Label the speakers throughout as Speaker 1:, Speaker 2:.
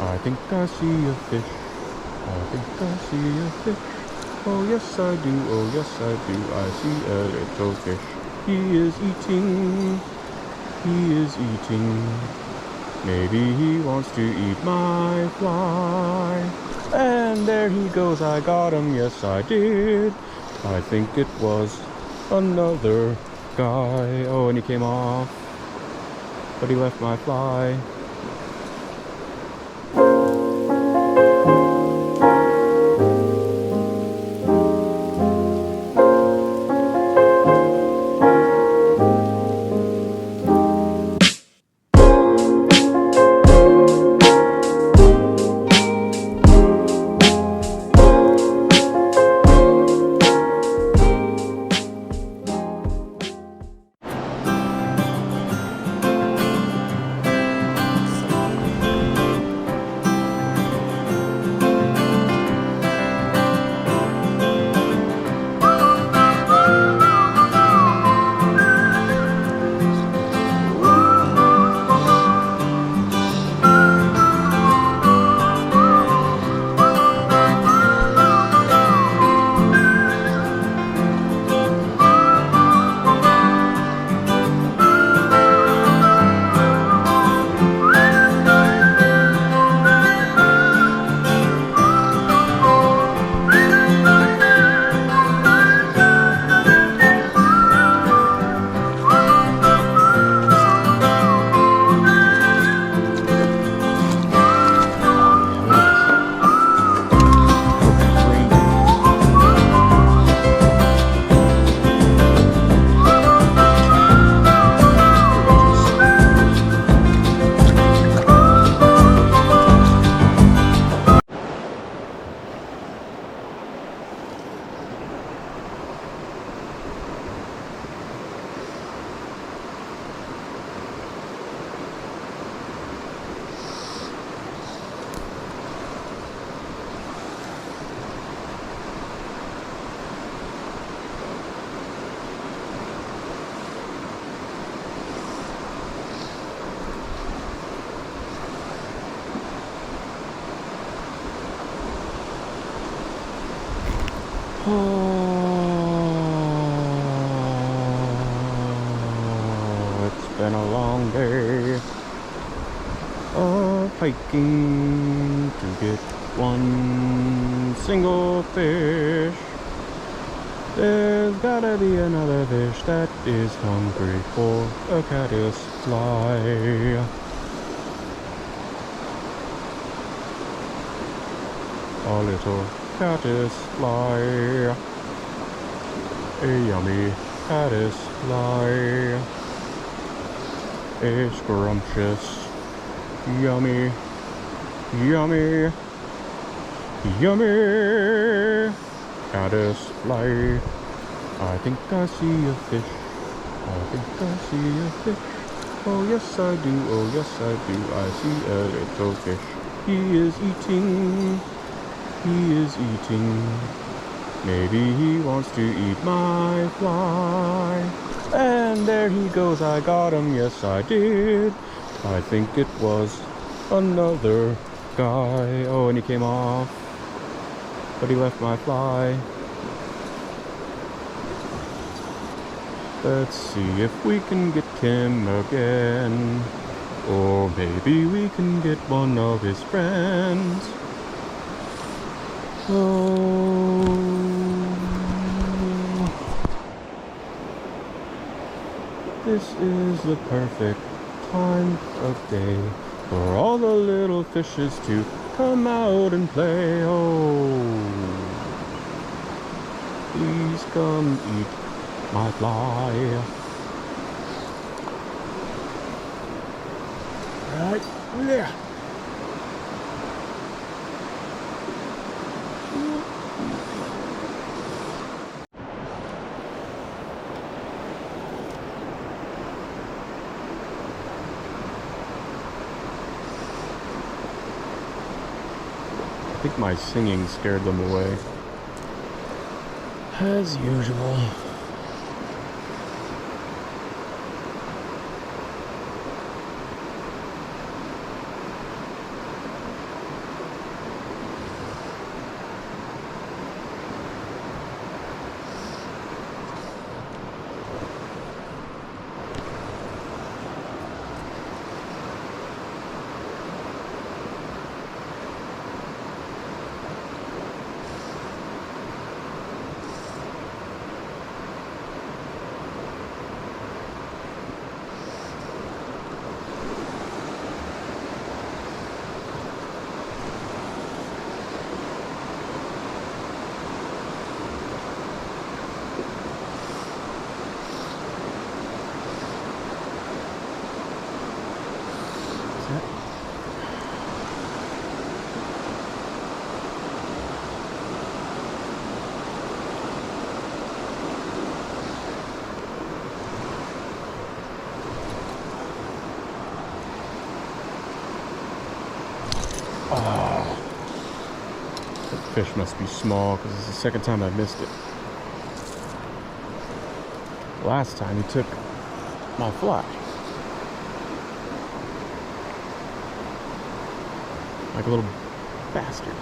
Speaker 1: I think I see a fish. I think I see a fish. Oh yes I do, oh yes I do. I see a little fish. He is eating. He is eating. Maybe he wants to eat my fly. And there he goes, I got him, yes I did. I think it was another guy. Oh, and he came off, but he left my fly. Oh, it's been a long day of hiking to get one single fish. There's gotta be another fish that is hungry for a caddis fly. A little caddis fly, a yummy caddis fly, a scrumptious, yummy, yummy, yummy caddis fly. I think I see a fish. I think I see a fish. Oh yes I do, oh yes I do. I see a little fish. He is eating. He is eating. Maybe he wants to eat my fly. And there he goes, I got him, yes I did. I think it was another guy. Oh, and he came off, but he left my fly. Let's see if we can get him again. Or maybe we can get one of his friends. Oh, this is the perfect time of day for all the little fishes to come out and play. Oh, please come eat my fly. Right there. I think my singing scared them away, as usual. That fish must be small because it's the second time I missed it. Last time he took my fly. Like a little bastard.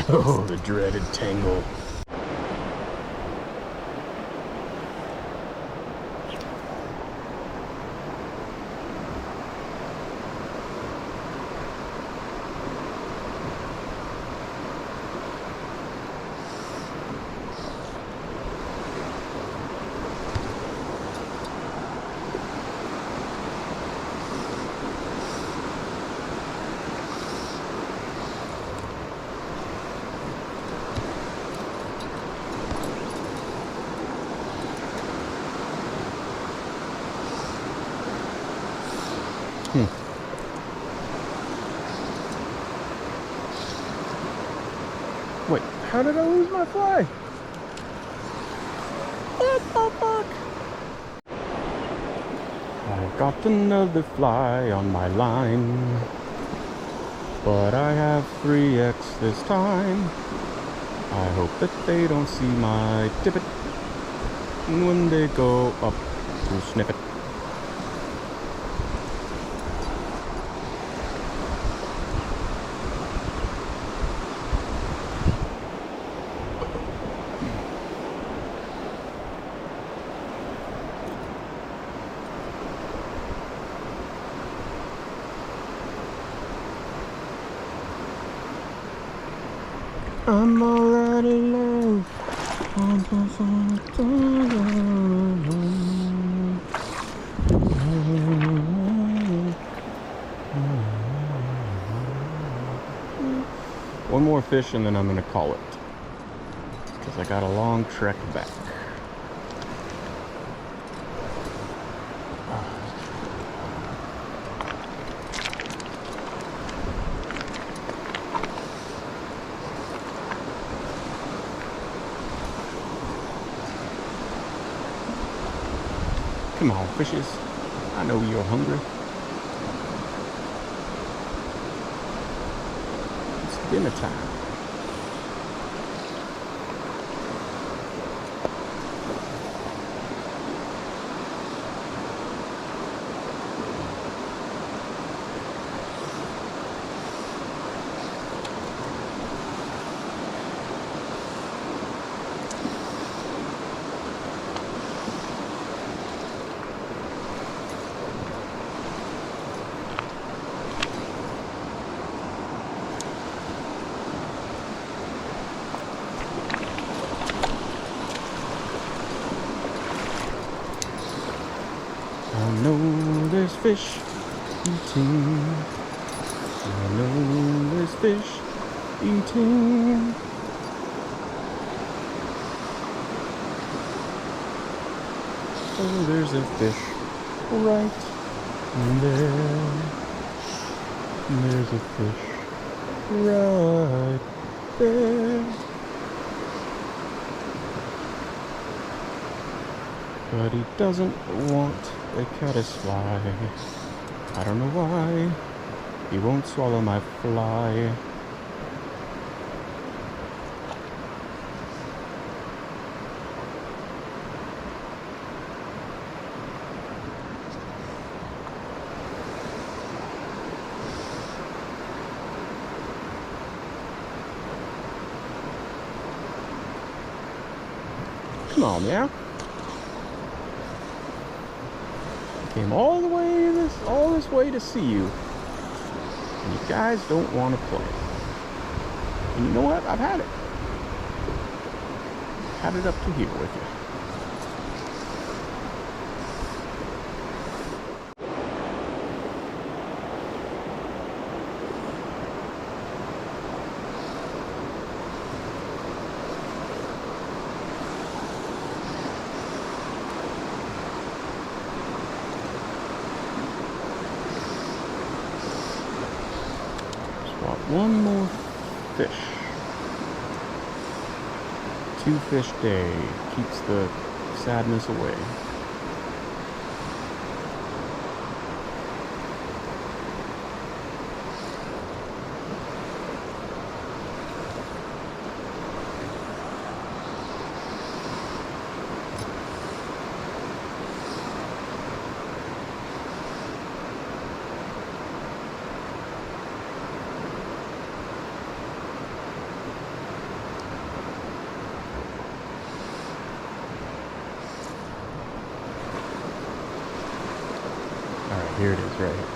Speaker 1: No, the dreaded tangle. Wait, how did I lose my fly? What the fuck? I got another fly on my line, but I have 3x this time. I hope that they don't see my tippet when they go up to sniff it. I'm all out of love. One more fish and then I'm gonna call it, because I got a long trek back. Come on, fishes. I know you're hungry. It's dinner time. I know there's fish eating. I know there's fish eating. Oh, there's a fish right there. There's a fish right there. But he doesn't want a caddisfly. I don't know why. He won't swallow my fly. Come on, meow. Came all this way to see you. And you guys don't want to play. And you know what? I've had it. Had it up to here with you. One more fish. 2 fish day keeps the sadness away. Alright, here it is, right here.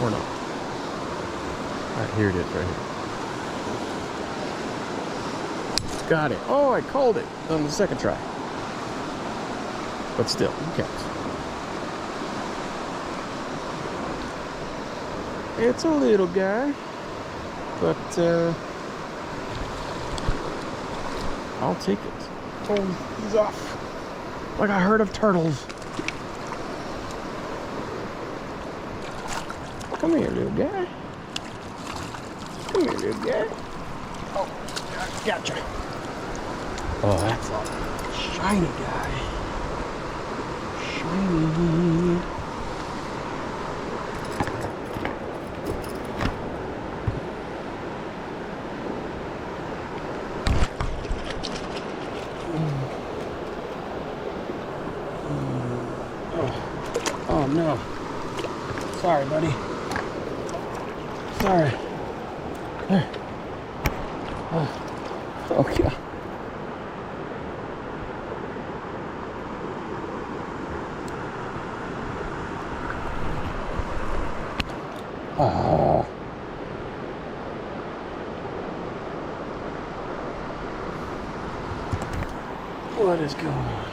Speaker 1: Or not. Alright, here it is, right here. Got it. Oh, I called it on the second try. But still, who counts? It's a little guy. But, I'll take it. Oh, he's off. Like a herd of turtles. Come here, little guy. Come here, little guy. Oh, gotcha. Oh, that's a shiny guy. Shiny. Oh no. Sorry, buddy. Sorry. There. Okay. Oh. What is going on?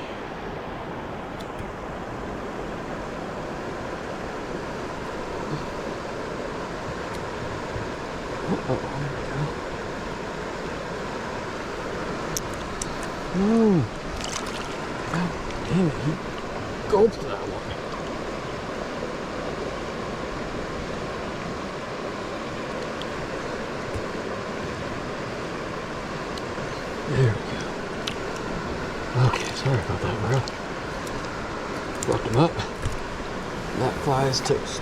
Speaker 1: Oh, there we go. No. God damn it, he gulped that one. There we go. Okay, sorry about that, bro. Fucked him up. That fly is toast.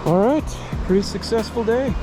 Speaker 1: All right, pretty successful day.